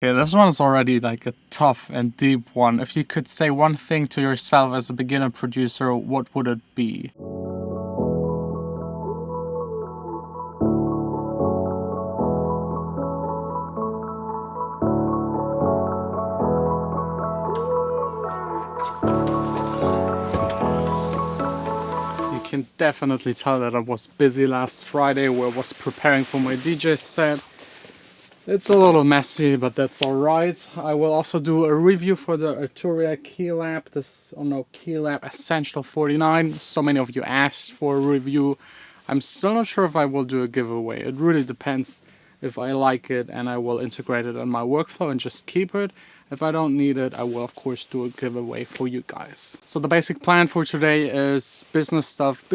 Okay, this one is already like a tough and deep one. If you could say one thing to yourself as a beginner producer, what would it be? You can definitely tell that I was busy last Friday where I was preparing for my DJ set. It's a little messy, but that's alright. I will also do a review for the Arturia Keylab, Keylab Essential 49. So many of you asked for a review. I'm still not sure if I will do a giveaway. It really depends if I like it, and I will integrate it in my workflow and just keep it. If I don't need it, I will of course do a giveaway for you guys. So the basic plan for today is business stuff,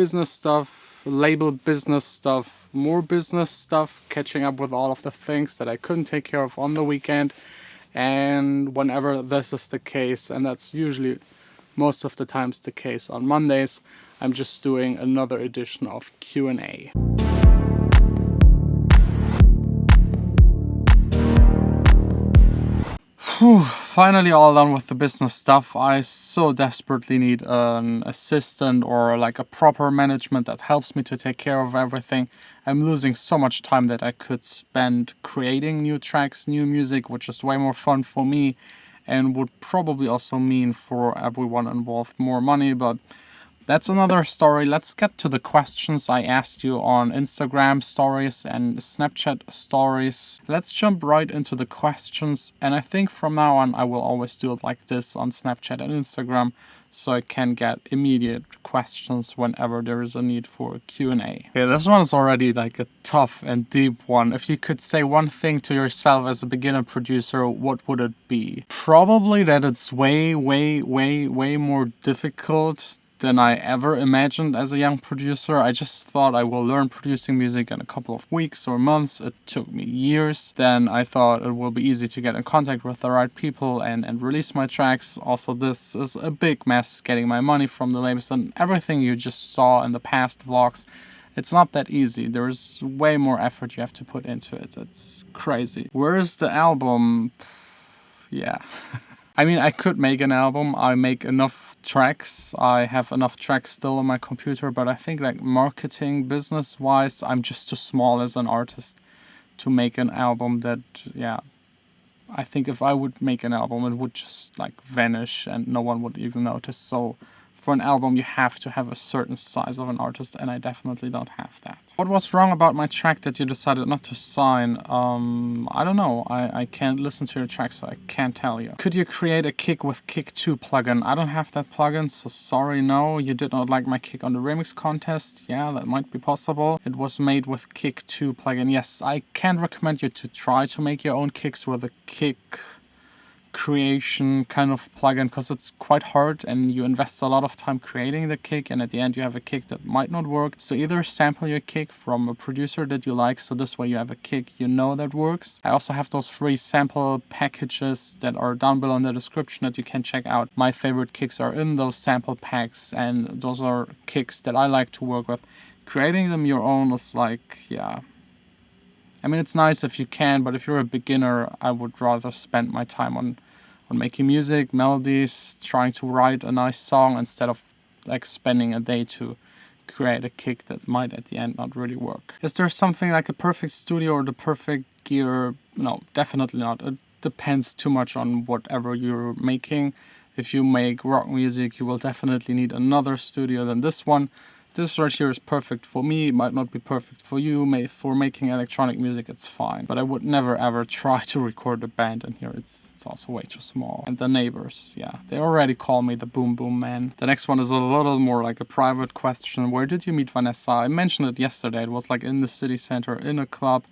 label business stuff, more business stuff, catching up with all of the things that I couldn't take care of on the weekend. And whenever this is the case, and that's usually most of the times the case on Mondays, I'm just doing another edition of Q&A. Finally all done with the business stuff. I so desperately need an assistant or like a proper management that helps me to take care of everything. I'm losing so much time that I could spend creating new tracks, new music, which is way more fun for me and would probably also mean for everyone involved more money, but that's another story. Let's get to the questions I asked you on Instagram stories and Snapchat stories. Let's jump right into the questions. And I think from now on, I will always do it like this on Snapchat and Instagram, so I can get immediate questions whenever there is a need for a Q&A. Okay, this one is already like a tough and deep one. If you could say one thing to yourself as a beginner producer, what would it be? Probably that it's way more difficult than I ever imagined as a young producer. I just thought I will learn producing music in a couple of weeks or months. It took me years. Then I thought it will be easy to get in contact with the right people and release my tracks. Also, this is a big mess getting my money from the labels and everything you just saw in the past vlogs. It's not that easy. There's way more effort you have to put into it. It's crazy. Where is the album? Yeah. I mean, I could make an album. I make enough tracks. I have enough tracks still on my computer, but I think like marketing, business-wise, I'm just too small as an artist to make an album that, yeah, I think if I would make an album, it would just like vanish and no one would even notice. So for an album, you have to have a certain size of an artist, and I definitely don't have that. What was wrong about my track that you decided not to sign? I don't know. I can't listen to your track, so I can't tell you. Could you create a kick with Kick 2 plugin? I don't have that plugin, so sorry, no. You did not like my kick on the remix contest. Yeah, that might be possible. It was made with Kick 2 plugin. Yes, I can recommend you to try to make your own kicks with a kick creation kind of plugin, because it's quite hard and you invest a lot of time creating the kick, and at the end you have a kick that might not work. So either sample your kick from a producer that you like, so this way you have a kick you know that works. I also have those free sample packages that are down below in the description that you can check out. My favorite kicks are in those sample packs, and those are kicks that I like to work with. Creating them your own is like, yeah, I mean, it's nice if you can, but if you're a beginner, I would rather spend my time on making music, melodies, trying to write a nice song, instead of like spending a day to create a kick that might at the end not really work. Is there something like a perfect studio or the perfect gear? No, definitely not. It depends too much on whatever you're making. If you make rock music, you will definitely need another studio than this one. This right here is perfect for me. It might not be perfect for you. For making electronic music, it's fine. But I would never ever try to record a band in here. It's also way too small. And the neighbors, yeah, they already call me the Boom Boom Man. The next one is a little more like a private question. Where did you meet Vanessa? I mentioned it yesterday. It was like in the city center, in a club.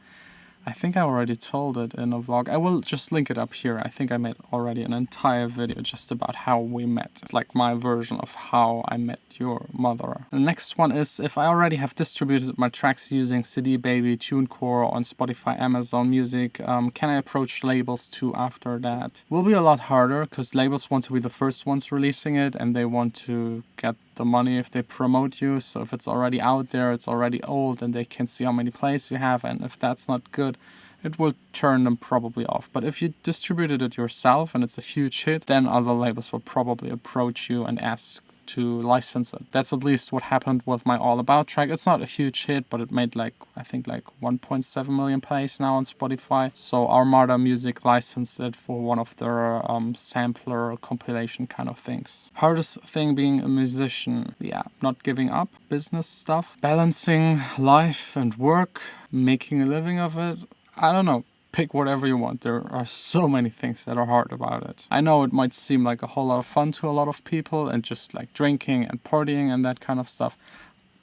I think I already told it in a vlog. I will just link it up here. I think I made already an entire video just about how we met. It's like my version of how I met your mother. The next one is, if I already have distributed my tracks using CD Baby, TuneCore on Spotify, Amazon Music, can I approach labels too after that? Will be a lot harder, because labels want to be the first ones releasing it, and they want to get the money if they promote you. So if it's already out there, it's already old, and they can see how many plays you have, and if that's not good, it will turn them probably off. But if you distributed it yourself and it's a huge hit, then other labels will probably approach you and ask to license it. That's at least what happened with my All About track. It's not a huge hit, but it made like, I think like 1.7 million plays now on Spotify. So Armada Music licensed it for one of their sampler compilation kind of things. Hardest thing being a musician, yeah, not giving up, business stuff, balancing life and work, making a living of it. I don't know. Pick whatever you want. There are so many things that are hard about it. I know it might seem like a whole lot of fun to a lot of people and just like drinking and partying and that kind of stuff.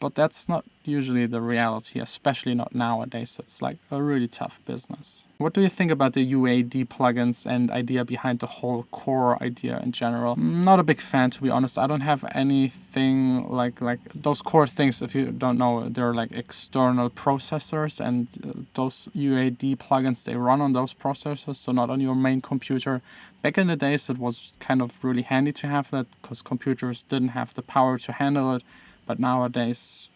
But that's not usually the reality, especially not nowadays. It's like a really tough business. What do you think about the UAD plugins and idea behind the whole core idea in general? I'm not a big fan, to be honest. I don't have anything like those core things. If you don't know, they're like external processors, and those UAD plugins, they run on those processors, so not on your main computer. Back in the days, it was kind of really handy to have that because computers didn't have the power to handle it. But nowadays,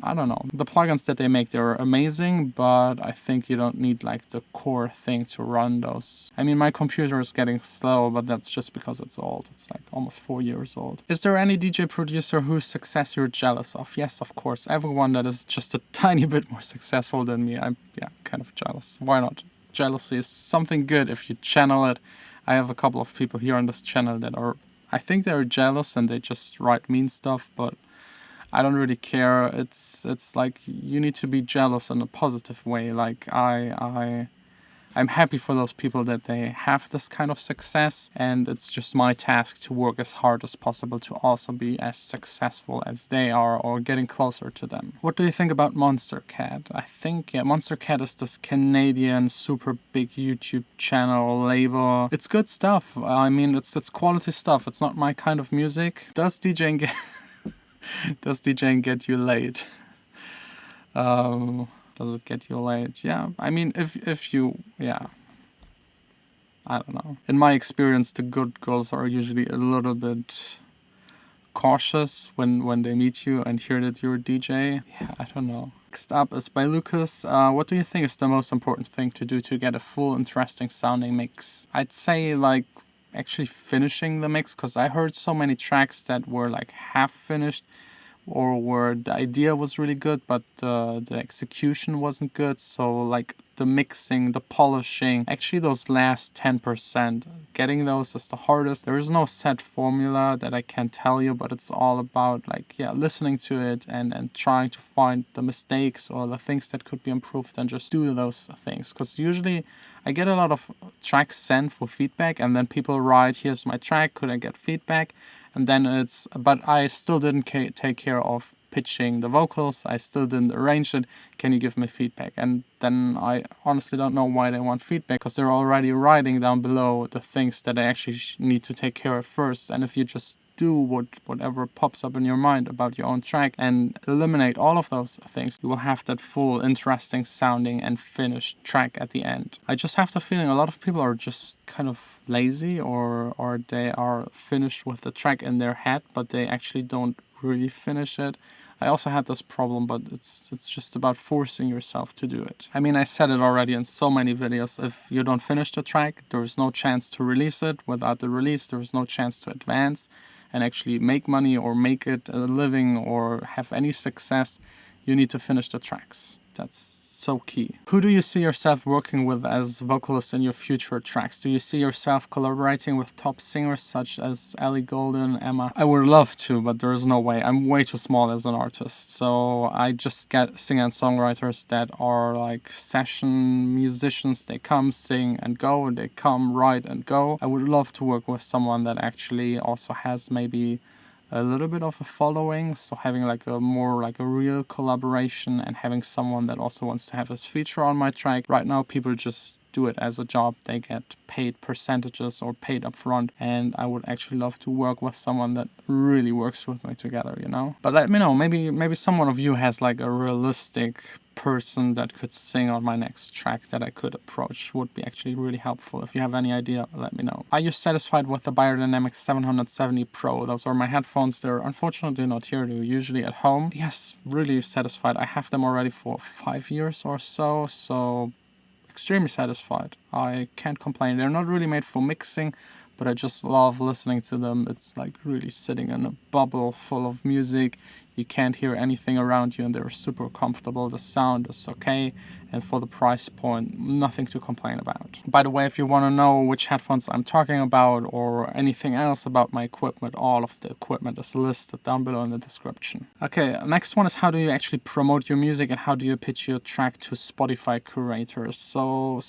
I don't know. The plugins that they make, they're amazing, but I think you don't need like the core thing to run those. I mean, my computer is getting slow, but that's just because it's old. It's like almost 4 years old. Is there any DJ producer whose success you're jealous of? Yes, of course. Everyone that is just a tiny bit more successful than me, I'm kind of jealous. Why not? Jealousy is something good if you channel it. I have a couple of people here on this channel that are, I think they're jealous and they just write mean stuff, but I don't really care. It's like you need to be jealous in a positive way. Like I'm happy for those people that they have this kind of success, and it's just my task to work as hard as possible to also be as successful as they are or getting closer to them. What do you think about Monster Cat? I think, yeah, Monster Cat is this Canadian super big YouTube channel label. It's good stuff. I mean, it's quality stuff. It's not my kind of music. Does DJing get you laid? Does it get you laid? Yeah. I mean, if you, yeah. I don't know. In my experience, the good girls are usually a little bit cautious when they meet you and hear that you're a DJ. Yeah, I don't know. Next up is by Lucas. What do you think is the most important thing to do to get a full, interesting sounding mix? I'd say like actually finishing the mix, because I heard so many tracks that were like half finished or where the idea was really good but the execution wasn't good. So like the mixing, the polishing, actually those last 10%, getting those is the hardest. There is no set formula that I can tell you, but it's all about like, yeah, listening to it and trying to find the mistakes or the things that could be improved and just do those things. Because usually I get a lot of tracks sent for feedback, and then people write, here's my track, could I get feedback? And then it's, but I still didn't take care of pitching the vocals, I still didn't arrange it, can you give me feedback? And then I honestly don't know why they want feedback, because they're already writing down below the things that I actually need to take care of first. And if you just do whatever pops up in your mind about your own track and eliminate all of those things, you will have that full, interesting sounding and finished track at the end. I just have the feeling a lot of people are just kind of lazy, or they are finished with the track in their head, but they actually don't really finish it. I also had this problem, but it's just about forcing yourself to do it. I mean, I said it already in so many videos, if you don't finish the track, there is no chance to release it. Without the release, there is no chance to advance and actually make money or make it a living or have any success. You need to finish the tracks. That's so key. Who do you see yourself working with as vocalist in your future tracks? Do you see yourself collaborating with top singers such as Ellie Goulding, Emma? I would love to, but there is no way. I'm way too small as an artist. So I just get singer and songwriters that are like session musicians. They come, sing and go. They come, write and go. I would love to work with someone that actually also has maybe a little bit of a following, so having like a more like a real collaboration and having someone that also wants to have his feature on my track. Right now people just do it as a job. They get paid percentages or paid upfront, and I would actually love to work with someone that really works with me together, you know? But let me know, maybe someone of you has like a realistic person that could sing on my next track that I could approach. Would be actually really helpful. If you have any idea, let me know. Are you satisfied with the Beyerdynamic 770 Pro? Those are my headphones. They're unfortunately not here. They're usually at home. Yes, really satisfied. I have them already for 5 years or so extremely satisfied. I can't complain. They're not really made for mixing, but I just love listening to them. It's like really sitting in a bubble full of music. You can't hear anything around you, and they're super comfortable. The sound is okay, and for the price point, nothing to complain about. By the way, if you want to know which headphones I'm talking about or anything else about my equipment, all of the equipment is listed down below in the description. Okay, next one is how do you actually promote your music and how do you pitch your track to Spotify curators? So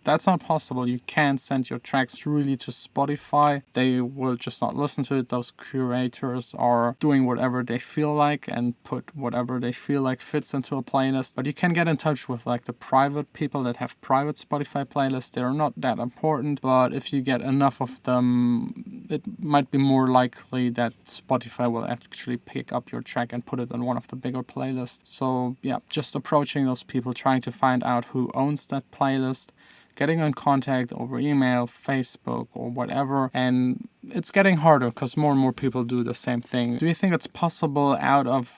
that's not possible. You can't send your tracks really to Spotify. They will just not listen to it. Those curators are doing whatever they feel like and put whatever they feel like fits into a playlist. But you can get in touch with like the private people that have private Spotify playlists. They're not that important, but if you get enough of them, it might be more likely that Spotify will actually pick up your track and put it on one of the bigger playlists. So yeah, just approaching those people, trying to find out who owns that playlist, getting in contact over email, Facebook, or whatever. And it's getting harder because more and more people do the same thing. Do you think it's possible out of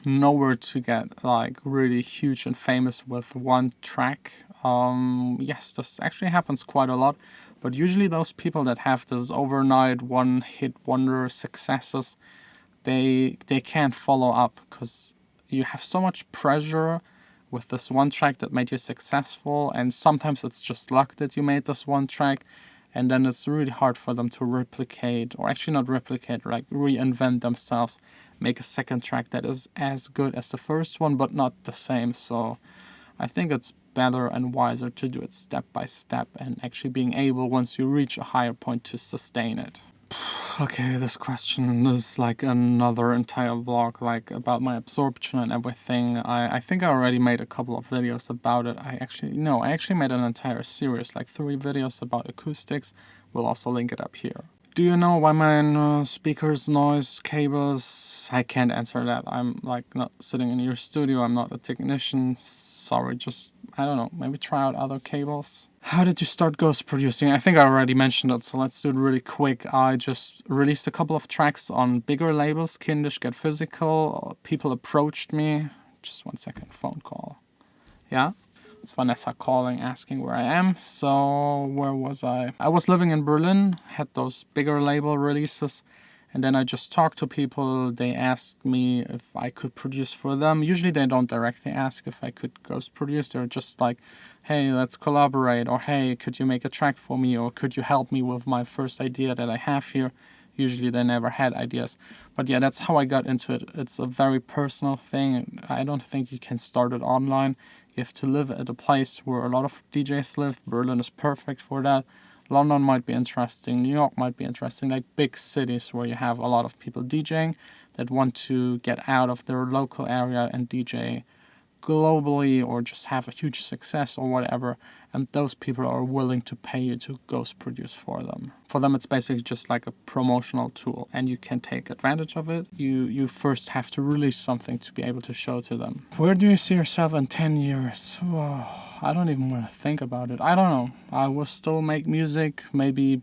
nowhere to get like really huge and famous with one track? Yes, this actually happens quite a lot. But usually those people that have this overnight one-hit wonder successes, they can't follow up because you have so much pressure with this one track that made you successful, and sometimes it's just luck that you made this one track, and then it's really hard for them to replicate, or actually not replicate, like reinvent themselves, make a second track that is as good as the first one but not the same. So I think it's better and wiser to do it step by step and actually being able, once you reach a higher point, to sustain it. Okay, this question is like another entire vlog, like about my absorption and everything. I think I already made a couple of videos about it. I actually made an entire series, like 3 videos about acoustics. We'll also link it up here. Do you know why my speakers noise cables? I can't answer that. I'm like not sitting in your studio. I'm not a technician. Sorry, just, I don't know, maybe try out other cables. How did you start ghost producing? I think I already mentioned it, so let's do it really quick. I just released a couple of tracks on bigger labels, Kindish, Get Physical. People approached me. Just 1 second, phone call. Yeah? It's Vanessa calling, asking where I am. So, where was I? I was living in Berlin, had those bigger label releases, and then I just talked to people. They asked me if I could produce for them. Usually they don't directly ask if I could ghost produce. They're just like, hey, let's collaborate, or hey, could you make a track for me, or could you help me with my first idea that I have here? Usually they never had ideas. But yeah, that's how I got into it. It's a very personal thing. I don't think you can start it online. You have to live at a place where a lot of DJs live. Berlin is perfect for that. London might be interesting. New York might be interesting. Like big cities where you have a lot of people DJing that want to get out of their local area and DJ globally or just have a huge success or whatever, and those people are willing to pay you to ghost produce for them. For them it's basically just like a promotional tool and you can take advantage of it. You first have to release something to be able to show to them. Where do you see yourself in 10 years? Whoa, I don't even want to think about it. I don't know. I will still make music, maybe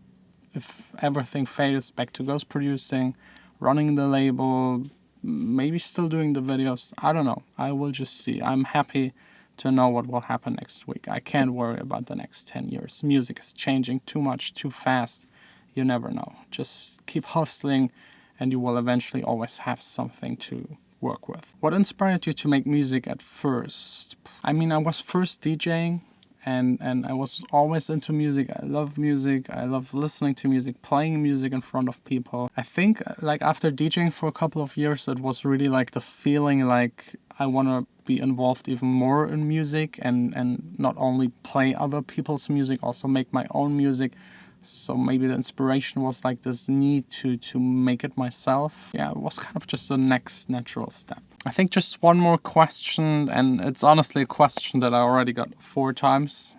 if everything fades back to ghost producing, running the label, maybe still doing the videos. I don't know. I will just see. I'm happy to know what will happen next week. I can't worry about the next 10 years. Music is changing too much, too fast. You never know. Just keep hustling and you will eventually always have something to work with. What inspired you to make music at first? I mean, I was first DJing and I was always into music. I love music. I love listening to music, playing music in front of people. I think like after DJing for a couple of years, it was really like the feeling like I want to be involved even more in music and not only play other people's music, also make my own music. So maybe the inspiration was like this need to make it myself. Yeah, it was kind of just the next natural step. I think just one more question, and it's honestly a question that I already got 4 times.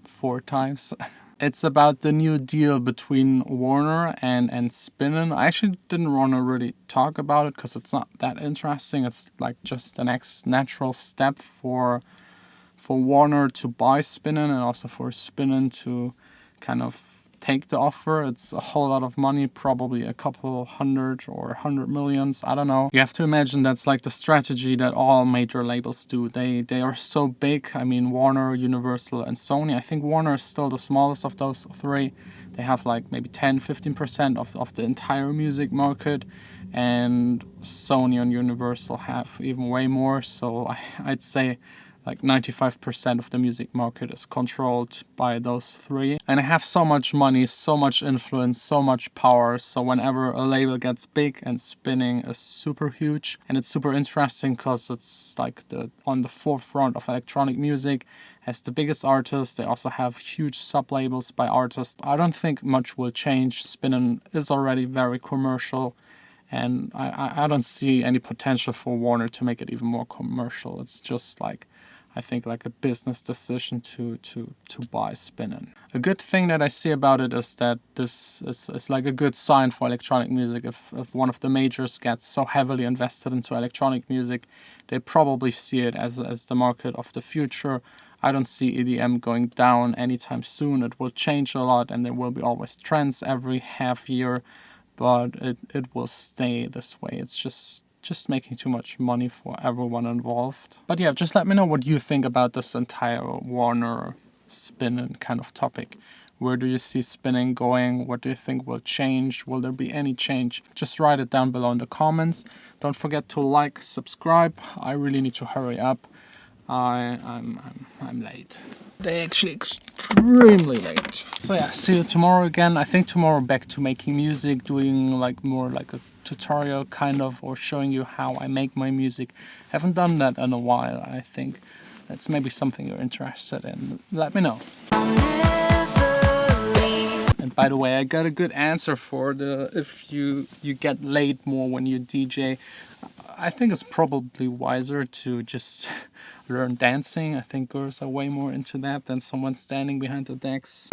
4 times. It's about the new deal between Warner and Spinnen. I actually didn't want to really talk about it because it's not that interesting. It's like just the next natural step for Warner to buy Spinnen and also for Spinnen to kind of take the offer. It's a whole lot of money, probably a couple hundred or 100 millions. I don't know. You have to imagine that's like the strategy that all major labels do. They are so big. I mean, Warner, Universal, and Sony. I think Warner is still the smallest of those three. They have like maybe 10-15% of the entire music market, and Sony and Universal have even way more. So I'd say like 95% of the music market is controlled by those three. And I have so much money, so much influence, so much power. So whenever a label gets big, and spinning is super huge, and it's super interesting because it's like on the forefront of electronic music, has the biggest artists. They also have huge sub-labels by artists. I don't think much will change. Spinning is already very commercial, and I don't see any potential for Warner to make it even more commercial. It's just like, I think, like a business decision to buy Spinnin'. A good thing that I see about it is that this is like a good sign for electronic music. If one of the majors gets so heavily invested into electronic music, they probably see it as the market of the future. I don't see EDM going down anytime soon. It will change a lot, and there will be always trends every half year, but it will stay this way. It's just making too much money for everyone involved. But yeah, just let me know what you think about this entire Warner Spinnin' kind of topic. Where do you see Spinnin' going? What do you think will change? Will there be any change? Just write it down below in the comments. Don't forget to like, subscribe. I really need to hurry up. I'm late. They're actually extremely late. So yeah, see you tomorrow again. I think tomorrow back to making music, doing like more like a tutorial kind of, or showing you how I make my music. Haven't done that in a while. I think that's maybe something you're interested in. Let me know. And by the way, I got a good answer for the if you get laid more when you DJ. I think it's probably wiser to just learn dancing. I think girls are way more into that than someone standing behind the decks.